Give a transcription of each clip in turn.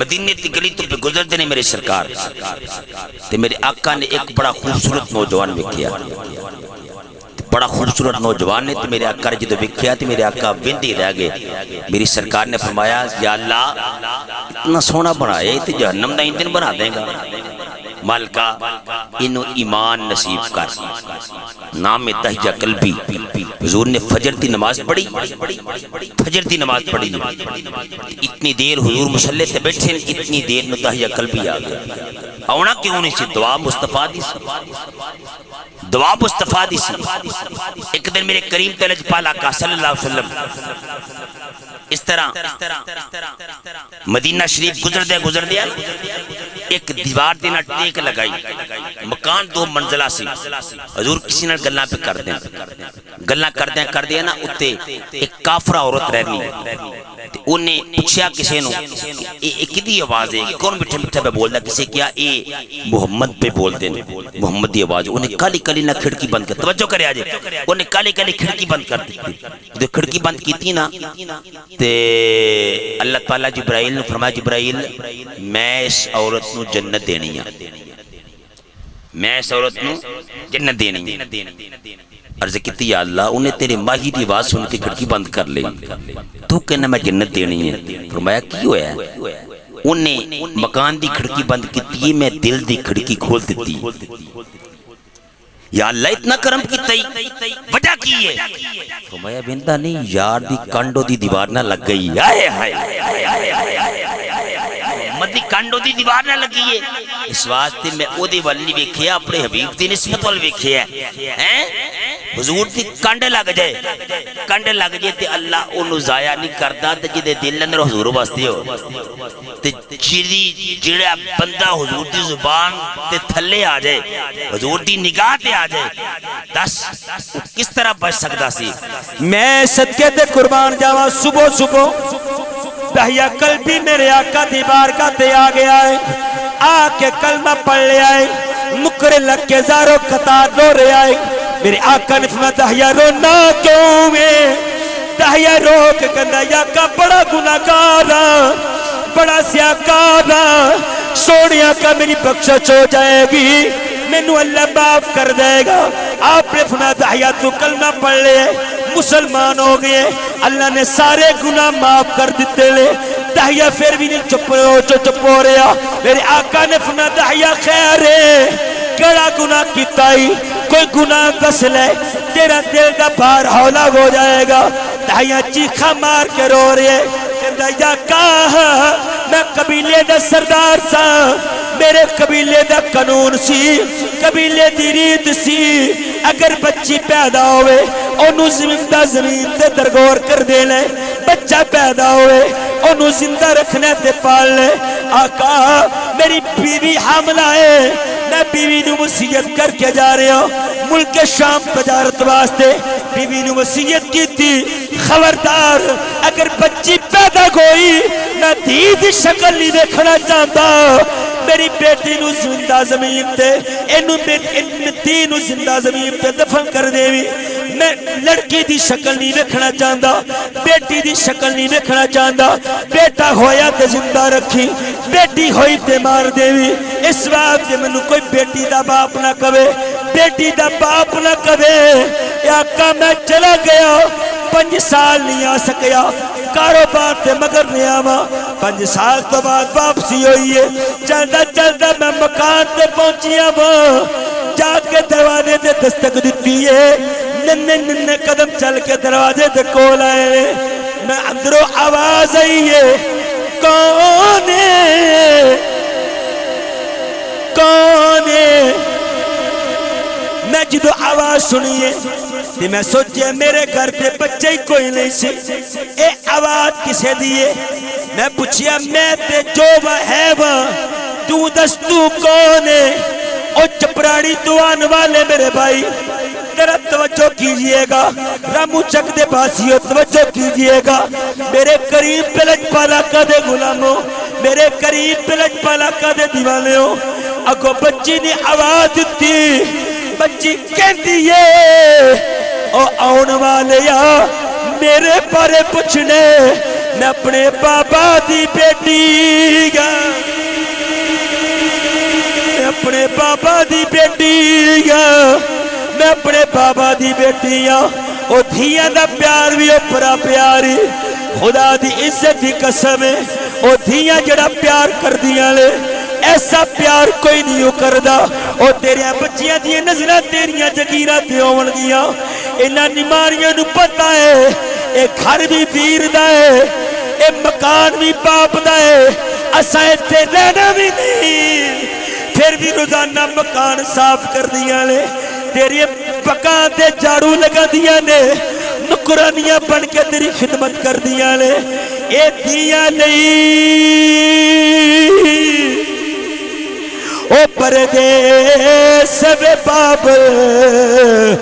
مدینے کی گلی تو پہ گزرتے نے میرے سرکار تے میرے آقا نے ایک بڑا خوبصورت نوجوان وکھیا، بڑا خوبصورت نوجوان نے تے میرے آقا نے جدو وکھیا تے میرے آقا وندے رہ گئے۔ میری سرکار نے فرمایا یا اللہ اتنا سونا بنایا تے جہنم دا ایندھن بنا دیں گا، مالکا انہوں ایمان نصیب کر۔ نام تہجہ قلبی، حضور نے فجر دی نماز پڑھی، فجر دی نماز پڑھی، اتنی دیر حضور مصلی تے بیٹھے، اتنی دیر میں تہجہ قلبی آ گیا۔ اونا کیوں نہیں سی؟ دعا مصطفیٰ دی سی، دعا مصطفیٰ دی سی۔ ایک دن میرے کریم تلج پالا کا صلی اللہ علیہ وسلم اس طرح مدینہ شریف گزر دیا، ایک دیوار دینا ٹیک لگائی، مکان 2 منزلہ سی، حضور کسی نے گلہ پہ کر دیا نا، اتے ایک کافرہ عورت رہنی، انہیں پوچھیا کسی نو ایک دی آواز ہے، کون مٹھے مٹھے پہ بول دا، کسی کیا اے محمد پہ بول دیں، محمد دی آواز، انہیں کالی کالی نہ کھڑکی بند کر، توجہ کرے آجے، انہیں کالی کالی کھڑکی بند کر دی، جو کھڑکی بند کی تھی نا، تے اللہ تعالیٰ جبرائیل نے فرمایا جبرائیل میں اس عورت نو جنت دینی ہے، میں اس عورت نو جنت دینی ہے۔ عرض کیتی یا اللہ انہیں تیرے ماہی دی آواز سن کے کھڑکی بند کر لی، تو کہنا میں جنت دینی ہے۔ فرمایا کی ہویا ہے؟ انہیں مکان دی کھڑکی بند کیتی، میں دل دی کھڑکی کھول دیتی۔ یا اللہ اتنا کرم کیتا ہی وجہ کی ہے؟ فرمایا بندہ نہیں یار دی کانڈو دی دیوار نہ لگ گئی، مدی کانڈو دی دیوار نہ لگی ہے، اس واسطے میں او دی والی ویکھیا، اپنے حبیب دی نسبت وال ویکھیا ہے، حضور دی کانڈے لگ جائے تے اللہ انہوں ضائع نہیں کرتا، تے جدے دل اندر حضور واسطے ہو تے جڑا بندہ حضور دی زبان تے تھلے آ جائے، حضور دی نگاہ تے آ جائے، دس کس طرح بچ سکتا سی؟ میں صدقے تے قربان جاواں، صبح تہجہ قلبی میرے آقا دی بارگاہ تے آ گیا ہے، آ کے کلمہ پڑھ لیا ہے، مکر لگ کے زارو قطار رو رہا ہے۔ میرے آقا نے فرمایا تہجہ رونا کیوں میں؟ تہجہ رو کے کہندا یا آقا بڑا گناہگار، بڑا سیاکار، سونے آقا میری بخشش ہو جائے گی، مینوں اللہ معاف کر دے گا۔ آپ نے فرمایا تہجہ تو کلمہ پڑھ لے، مسلمان ہو گئے، اللہ نے سارے گناہ معاف کر دیتے لے۔ تہجہ پھر بھی نہیں چپ ہو رہا، میرے آقا نے فرمایا تہجہ خیر ہے، کیڑا گناہ کیتا ہی؟ کوئی گناہ دس لے، تیرا دل دا بھار ہولا ہو جائے گا۔ تہجہ چیخا مار کے رو رہے، کہندا یا کہا میں قبیلے دا سردار سا، میرے قبیلے دا قانون سی، قبیلے دی ریت سی، اگر بچی پیدا ہوئے انہوں زمین تے درگور کر دے لے، بچہ پیدا ہوئے انہوں زندہ رکھنے تے پال لے۔ آقا میری بیوی حاملہ ہے، میں بیوی نو وصیت کر کے جا رہے ہوں ملک شام تجارت واسطے، بیوی نو وصیت کی تھی خبردار اگر بچی پیدا ہوئی میں دید شکل نہیں دیکھنا چاہتا، میری بیٹی نو زندہ زمین تے انہوں متی نو زندہ زمین تے دفن کر دے بھی، میں لڑکی دی شکل نہیں رکھنا چاہتا، بیٹی دی شکل نہیں رکھنا چاہتا، بیٹا ہویا تے زندہ رکھی، بیٹی ہوئی تے مار دے بھی۔ اس وقت جے منو کوئی بیٹی دا باپ نہ کبے، بیٹی دا باپ نہ کبے، یا آقا میں چلا گیا 5 سال نہیں آ سکیا، کاروبار تے مگر نہیں آوا، 5 سال تو بعد واپسی ہوئی ہے، چلدا میں مکان تے پہنچیا ہوں، جا کے دروازے تے دستک دیتی ہے، ننے قدم چل کے دروازے تے کول آئے، میں اندروں آواز آئی ہے کون ہے کون ہے؟ میں جدو آواز سنیے تے میں سوچے میرے گھر پہ بچے ہی کوئی نہیں سی، اے آواز کسے دیئے؟ میں پوچھیا میں تے جو وہ ہے وہ، تو دس تو کون ہے؟ او چپراڑی دوان والے میرے بھائی ذرا توجہ کیجئے گا، رامو چک دے باسیوں توجہ کیجئے گا، میرے قریب پلج پالا کا دے غلاموں، میرے قریب پلج پالا کا دے دیوانے ہو، اگو بچی نے آواز دیتی، بچی کہندی ہے او آن والے یا میرے بارے پوچھنے، میں اپنے بابا دی بیٹی گا، بیٹی ہاں میں اپنے بابا دی بیٹی ہاں او دھیاں دا پیار بھی اوپرا پیاری خدا دی عزت دی قسم ہے او دھیاں جڑا پیار کر دیاں لے ایسا پیار کوئی نہیں کردا او تیرے بچیاں دی نظراں تیریاں جگیراں تے ہون گیاں انہاں نیماریاں نو پتہ ہے اے گھر بھی پیر دا ہے اے مکان بھی باپ دا ہے اساں ایتھے رہنا بھی نہیں پھر بھی روزانہ مکان صاف کر دیاں لے تیری مکان تے جھاڑو لگا دیاں نے نکرانیاں بن کے تیری خدمت کر دیاں لے اے دیاں نہیں او پردیس وے بابل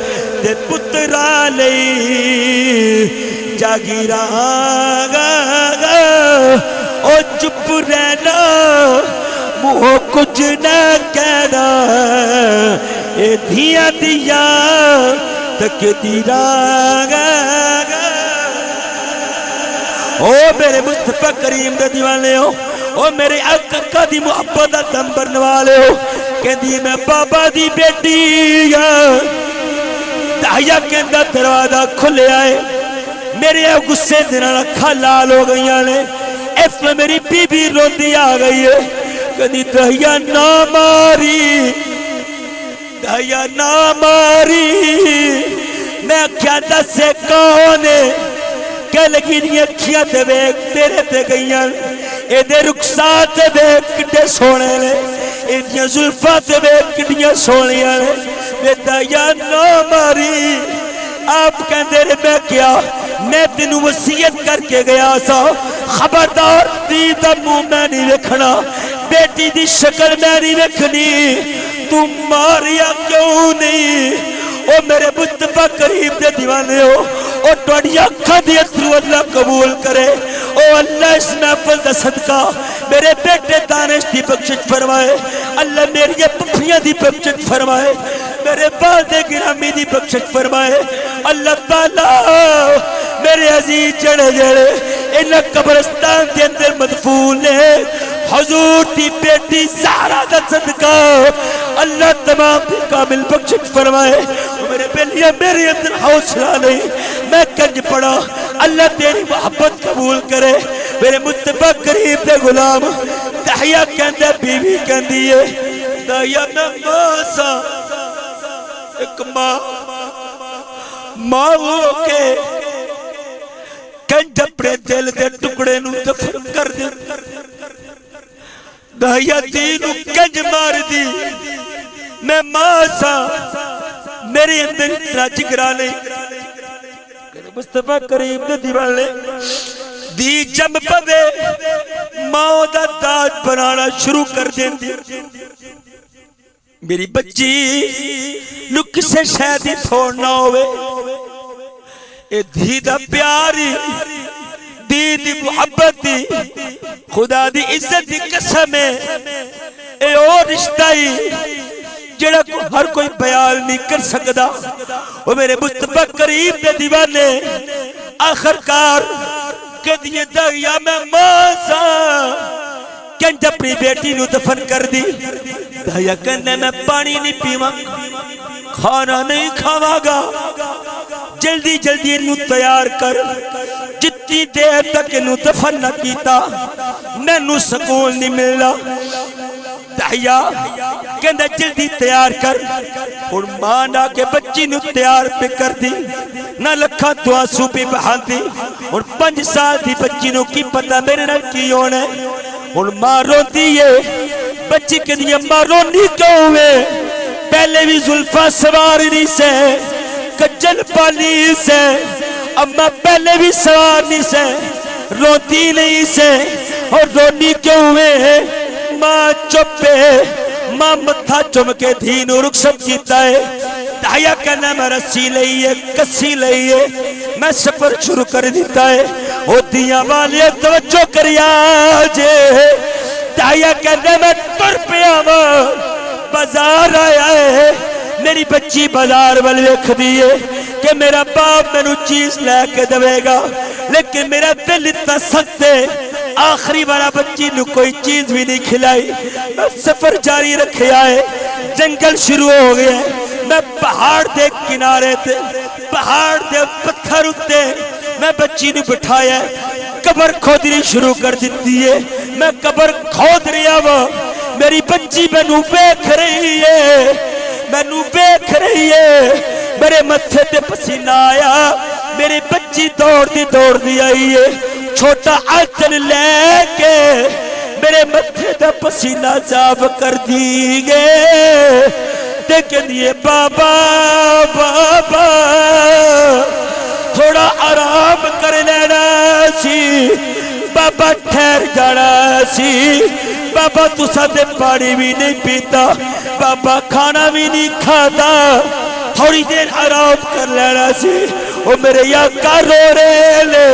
دے پترا لئی جاگیراں او چپ رہنا منہ کچھ نہ کہنا اے دھیاں دیاں تقدیراں او میرے مصطفیٰ کریم دے دیوانے ہو او میرے آقا دی محبت دا دم برن والے ہو کہندی میں بابا دی بیٹی ہاں دہیا کہندا دروازہ کھلے آئے میرے غصے دے نال اکھاں لال ہو گئیاں نے اس میں میری بی بی روندی آ گئی ہے کہندی دہیا نہ ماری دہیا نہ ماری میں کیا دسے کون ہے کہ لگی نہیں اکھیاں تے ویکھ تیرے تے گئیاں اے دے رخسار تے ویکھ کڈے سونے نے اے دیاں زلفاں تے ویکھ کڈیاں سونیاں نے تے دہیا نہ ماری آپ کہندے رہے میں کیا میں تینوں وصیت کر کے گیا سا خبردار دی دا منہ میں نہیں ویکھنا بیٹی دی شکل میں نہیں ویکھنی تم ماریا کیوں نہیں او میرے مصطفیٰ کریم دے دیوانے ہو او توڑی اکھاں دی اترو اللہ قبول کرے او اللہ اس محفل دا صدقہ میرے بیٹے دانش دی بخشش فرمائے اللہ میری پپھیاں دی بخشش فرمائے میرے والد گرامی دی بخشش فرمائے اللہ تعالیٰ میرے عزیز جڑے جڑے انہاں قبرستان دے اندر مدفون ہے حضور دی بیٹی زہرا دا صدقہ اللہ تمام دی کامل بخشش فرمائے میرے بیلیاں میرے اندر حوصلہ نہیں میں کنج پڑا اللہ تیری محبت قبول کرے میرے مصطفیٰ کریم دے غلام دہیا کہندے بیوی کہندی ہے دہیا میں ماسا ایک ماں ہو کے کنج اپنے دل دے ٹکڑے نو دفن کر دے دہیا تینو کنج مار دی میں ماسا میرے اندر اتنا جگرا نہیں مصطفیٰ کریم دے دیوانے دی جم پوے ماں دا داج بنانا شروع کر دین دی میری بچی نو کسے شاید ہی تھوڑنا ہوئے اے دھی دا پیاری دی دی محبت دی خدا دی عزت دی قسم ہے اے اور رشتہ ہی جڑا ہر کوئی بیان نہیں کر سکدا وہ میرے مصطفیٰ کریم دے دیوانے آخر کار کہ دیئے دہیا میں ماسا کنج اپنی بیٹی نو دفن کر دی دہیا کہنے میں پانی نہیں پیواں کھانا نہیں کھاواں گا جلدی جلدی انہوں تیار کر جتنی دیر تک انہوں دفن نہ کیتا میں انہوں سکون نہیں ملنا دہیا کہندہ جلدی تیار کر اور مانا کے بچی نو تیار پہ کر دی نہ لکھا تو آنسو پہ بہان دی اور 5 سال دی بچی نو کی پتہ میرے نال کی ہونے اور ماں رو دیئے بچی کے دیئے ماں رونی کیوں ہوئے پہلے بھی زلفہ سواری سے کجل پالی سے اما پہلے بھی سواری سے روتی نہیں سے اور رونی کیوں ہوئے ماں چپے ماں متھا چمکے دھینو رخصت کیتا ہے دہیا کہنا میں رسی لئیے کسی لئیے میں سفر شروع کر دیتا ہے او دیاں والیہ توجہ کریا جے دہیا کہنا میں تر پہ آواں بازار آیا ہے میری بچی بازار والے کھدیے کہ میرا باپ میں نو چیز لے کے دوے گا لیکن میرا دل اتنا سخت ہے آخری والا بچی نو کوئی چیز بھی نہیں کھلائی. میں سفر جاری رکھے آئے, جنگل شروع ہو گیا. میں پہاڑ دے کنارے تے, پہاڑ دے پتھر اتے میں بچی نو بٹھایا, قبر کھودنی شروع کر دیتی ہے. میں قبر کھود رہا وا, میری بچی مینو ویکھ رہی ہے, مینو ویکھ رہی ہے. میرے متھے تے پسینہ آیا, میری بچی دوڑ دی آئی ہے, چھوٹا آنچل لے کے میرے متھے تے پسینہ صاف کر دی گئے. دیکھیں دیئے بابا بابا تھوڑا آرام کر لینا سی, بابا ٹھہر جانا سی, بابا تو ساتھ پانی بھی نہیں پیتا, بابا کھانا بھی نہیں کھاتا, تھوڑی دیر آرام کر لینا سی. وہ میرے آقا رو رہے لے,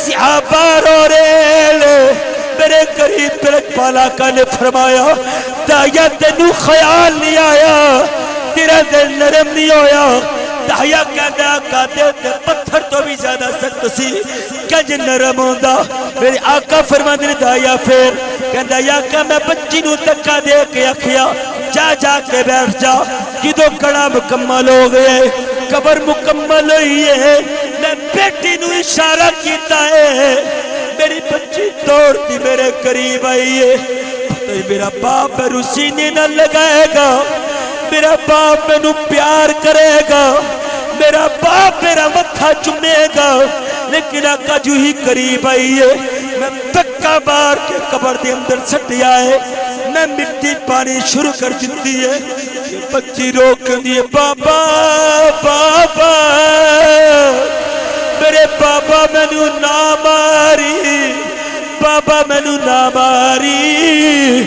صحابہ رو رہے لے. میرے قریب پلک پالا کا نے فرمایا دایا تینو خیال نہیں آیا, تیرا دل نرم نہیں ہویا. دایا کہتا آقا دے پتھر تو بھی زیادہ سخت سی کنج نرم ہوندا. میرے آقا فرماتے نے دایا پھر کہتا آقا میں بچی نو دکا دے کے آکھیا جا کے بیٹھ جا. جدو کڑا مکمل ہو گئے, قبر مکمل ہوئی ہے, میں بیٹی نو اشارہ کیتا ہے, میری بچی دوڑتی میرے قریب آئی ہے. میرا باپ میرے سینے نہ لگائے گا, میرا باپ میرے پیار کرے گا, میرا باپ میرا متھا چومے گا. لیکن آقا جو ہی قریب آئی ہے, میں دکا مار کے قبر دے اندر سٹ آئے, میں مٹی پانی شروع کر دیتی ہے. بچی روک دیئے بابا بابا میرے بابا مینو نہ ماری, بابا مینو نہ ماری.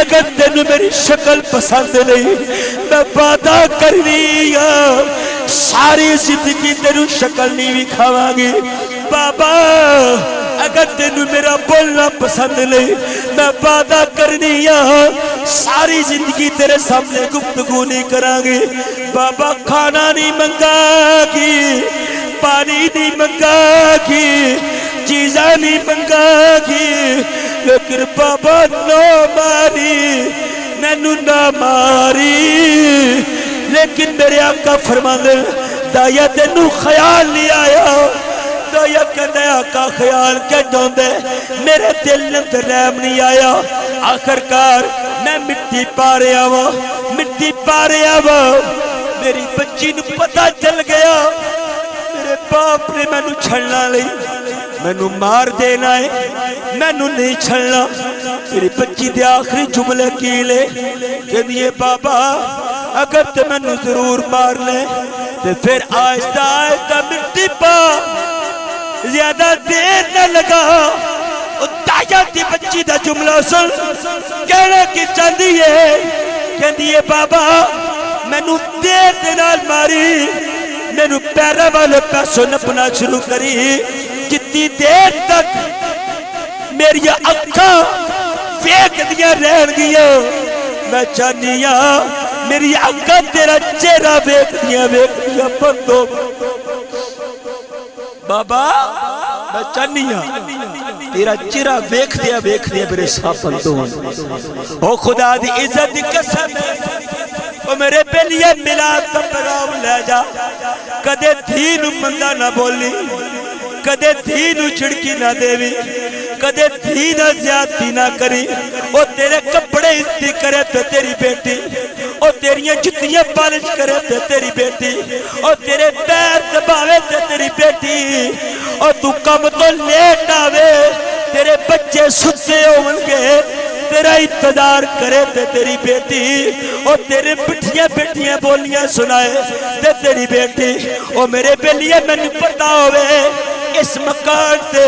اگر تینو میری شکل پسند نہیں میں وعدہ کرنی ہے ساری زندگی تینو شکل نہیں بھی کھاواں گی. بابا اگر تینو میرا بولنا پسند نہیں میں وعدہ کرنی ہے ساری زندگی تیرے سامنے گفتگو نہیں کراں گی. بابا کھانا نہیں منگا گی, پانی نہیں منگا گی, چیزاں نہیں منگا گی, لیکن بابا نہ ماری, مینو نہ ماری. لیکن میرے آقا فرماندے دایا تینو خیال نہیں آیا. دایا کہندے آقا خیال کہ جاندے میرے دل اندر رحم نہیں آیا. آخرکار میں مٹی پا رہا وا, مٹی پا رہا وا. میری بچی نو پتہ چل گیا میرے باپ نے مینو چھڑنا لئی, مینو مار دینا ہے, مینو نہیں چھڑنا. میری بچی دے آخری جملے کی لے کہ دیئے بابا اگر تے مینو ضرور مار لے تے پھر آہستہ آہستہ مٹی پا, زیادہ دیر نہ لگا. دایا دی بچی دا جملہ سن کہنا کی چاندی ہے کہ دیئے بابا مینو دیر دے نال ماری, مینو پیرہ والے پیسوں نپنا شروع کری. جتنی دیر تک میری اکھاں ویکھ دیاں رہن گیا میں چاہنیا میری اکھاں تیرا چہرہ ویکھ دیاں بندو. بابا میں چاہنیا تیرا چہرہ ویکھ دیا میرے ساتھ بندو. او خدا دی عزت دی قسم او میرے بیلیے میلاد دا پیغام لے جا. کدے دھی نو بندہ نہ بولی, کدے دھی نو چھڑکی نہ دیوی, کدے دھی نہ زیادتی نہ کری. او تیرے کپڑے استری کرے تو تیری بیٹی, او تیریاں جتیاں پالش کرے تو تیری بیٹی, او تیرے پیر دباوے تو تیری بیٹی, او تو کم تو لیٹ آوے تیرے بچے ستے ہونگے تیرا انتظار کرے تے تیری بیٹی, او تیرے بٹھیاں بولیاں سنائے تے تیری بیٹی. او میرے بیلیے میں نے پتا ہوئے اس مکان تے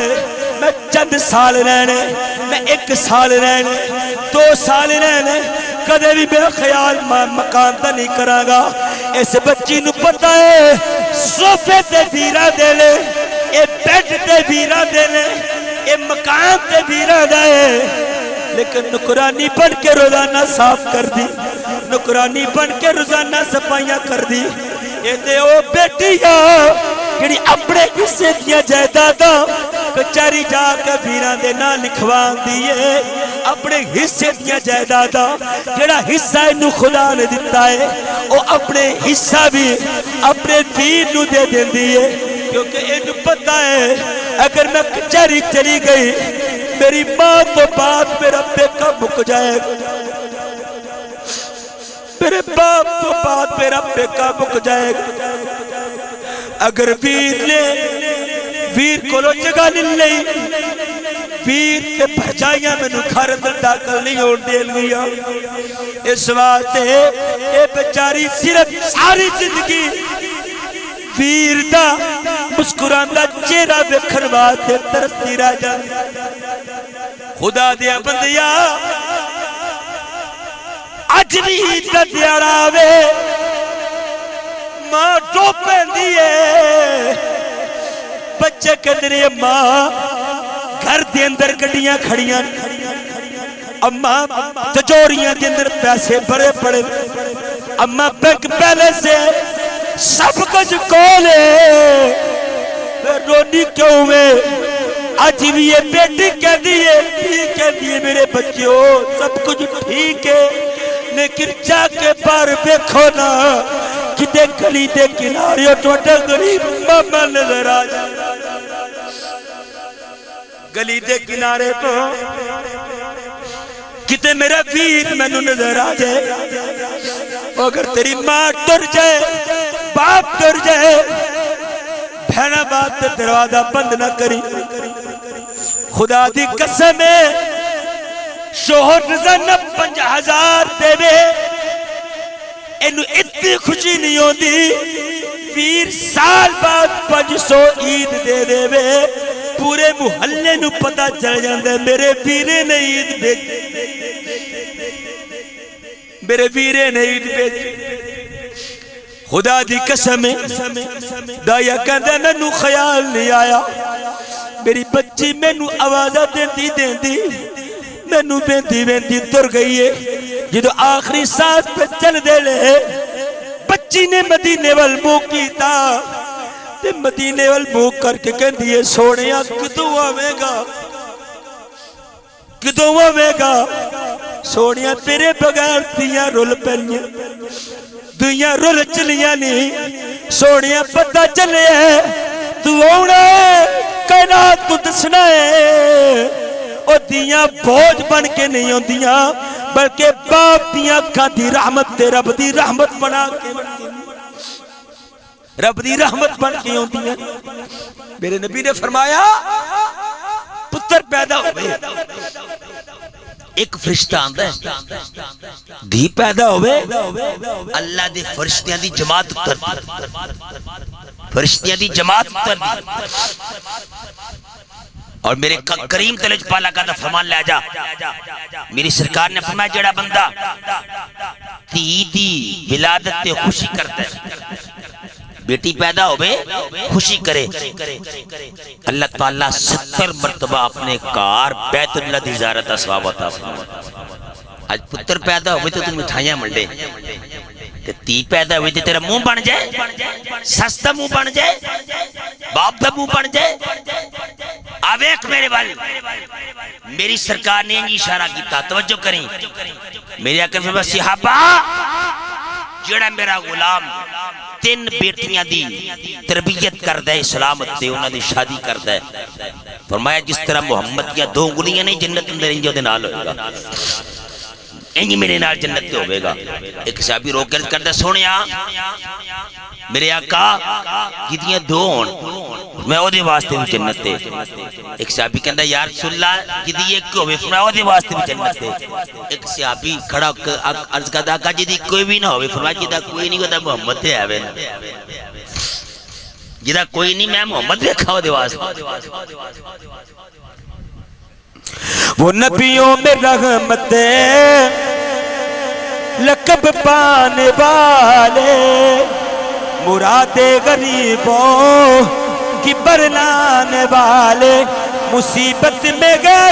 میں چند سال رہنے, میں 1 سال رہنے, 2 سال رہنے, کدے بھی بے خیال مکان تا نہیں کراں گا. اس بچی نو پتا ہے صوفے تے ویرا دے لے, اے بیڈ تے ویرا دے لے, اے مکان تے ویرا دے, لیکن نکرانی بن کے روزانہ صاف کر دی, نکرانی بن کے روزانہ صفائیاں کر دی. اے دے او بیٹیاں کیڑی اپنے حصے دیا جائیداداں کچہری جا کے ویراں دے نام لکھوان دیئے اپنے حصے دیا جائیداداں جڑا حصہ انہوں خدا نے دیتا ہے وہ اپنے حصہ بھی اپنے ویر نو دے دیں دیئے کیونکہ انہوں پتہ ہے اگر میں کچہری چلی گئی میری ماں تو بعد میرا بیکا مک جائے گا میرے باپ تو بعد میرا بیکا مک جائے گا اگر ویر کو لو جگہ نہیں لئی ویر کے بھرجائیاں میں نکھار اندر داخل نہیں ہون دے لیا اس واسطے اے بیچاری صرف ساری زندگی ویر دا مسکران دا چہرہ ویکھن واسطے ترستی رہ جاندی خدا دیا بندیا اج بھی عید دا دیاڑا آوے ماں ٹوپے دیئے بچے کہندے نے ماں گھر دے اندر گڈیاں کھڑیاں اماں تجوریاں دے اندر پیسے بڑے پڑے اماں بینک بیلنس سے سب کچھ کولے رونی کیوں میں آج بھی یہ بیٹی کہہ دیئے میرے بچیوں سب کچھ ٹھیک ہے لیکن جا کے بار بیکھو نا کتے گلی دے کنارے ٹوٹا غریب ماما نظر آ جائے گلی دے کنارے تو کتے میرا ویر میں نظر آ جائے اگر تیری ماں ٹر جائے باپ ٹر جائے بھینا بات تے دروازہ بند نہ کری خدا دی قسم ہے شوہر نظر 5000 دے دے انہوں اتنی خوشی نہیں ہوتی ویر سال بعد 500 عید دے دے وے پورے محلے نو پتہ چل جاندے میرے ویرے نے عید بھیجی میرے ویرے نے عید بھیجی خدا دی قسم دایا کہندے مینوں خیال نہیں آیا میری بچی مینوں آوازہ دیندی مینوں بیندی تر گئی ہے جدو آخری سانس پہ چل دے لے بچی نے مدینے وال منہ کیتا تے مدینے وال منہ کر کے کہندی ہے سونیا کدوں آوے گا سونیا تیرے بغیر دیاں رول پہنیاں دیاں رول چلیاں نہیں سونیا پتہ چلے تو آنا ہے کائنات تو دسنا ہے اور دیاں بوجھ بن کے نہیں ہوں دیاں بلکہ باپ دیاں کھا دی رحمت تے رب دی رحمت بنا کے رب دی رحمت بن کے ہوں دیاں میرے نبی نے فرمایا پتر پیدا ہوئے ایک فرشتہ آندہ ہے دی پیدا ہوئے اللہ دے فرشتیاں دی جماعت اتر فرشتیاں دی جماعت اتر اور میرے کریم تلج پالا کا فرمان لے جا میری سرکار نے فرمایا جڑا بندہ دی ولادت تے خوشی کرتا ہے بیٹی پیدا ہوئے خوشی کرے اللہ تعالیٰ 70 مرتبہ اپنے کار بیت اللہ دی زیارت اسواب ہوتا آج پتر پیدا ہوئے تو تم مٹھائیاں منڈے تی پیدا ہوئے تیرا منہ بن جائے سستا منہ بن جائے باپ دا منہ بن جائے آویک میرے والے میری سرکار نے انجی اشارہ کیتا توجہ کریں میری آقا فرمایا صحابہ جڑا میرا غلام 3 بیٹیاں دی تربیت کردہ ہے سلامت دے انہاں دی شادی کردہ ہے فرمایا جس طرح محمد کیا 2 انگلیاں نہیں جنت اندر انجو دے نال ہوئے گا انجی میرے نال جنت تے ہوئے گا ایک صحابی روکر کردہ سونیا میرے آقا کتنی 2 ہون میں او دے واسطے بھی جنت تے ایک صحابی کہندہ یا رسول اللہ جدی ایک ہوئے فرمایا او دے واسطے بھی جنت تے ایک صحابی کھڑا عرض کردا آقا جدی کوئی بھی نہ ہوئے فرمایا جدہ کوئی نہیں ہوتا محمد تے آوے جدہ کوئی نہیں میں محمد دیکھا او دے واسطے وہ نبیوں میں رحمت لقب پانے والے مراد غریبوں کی برلانے والے مصیبت میں گئے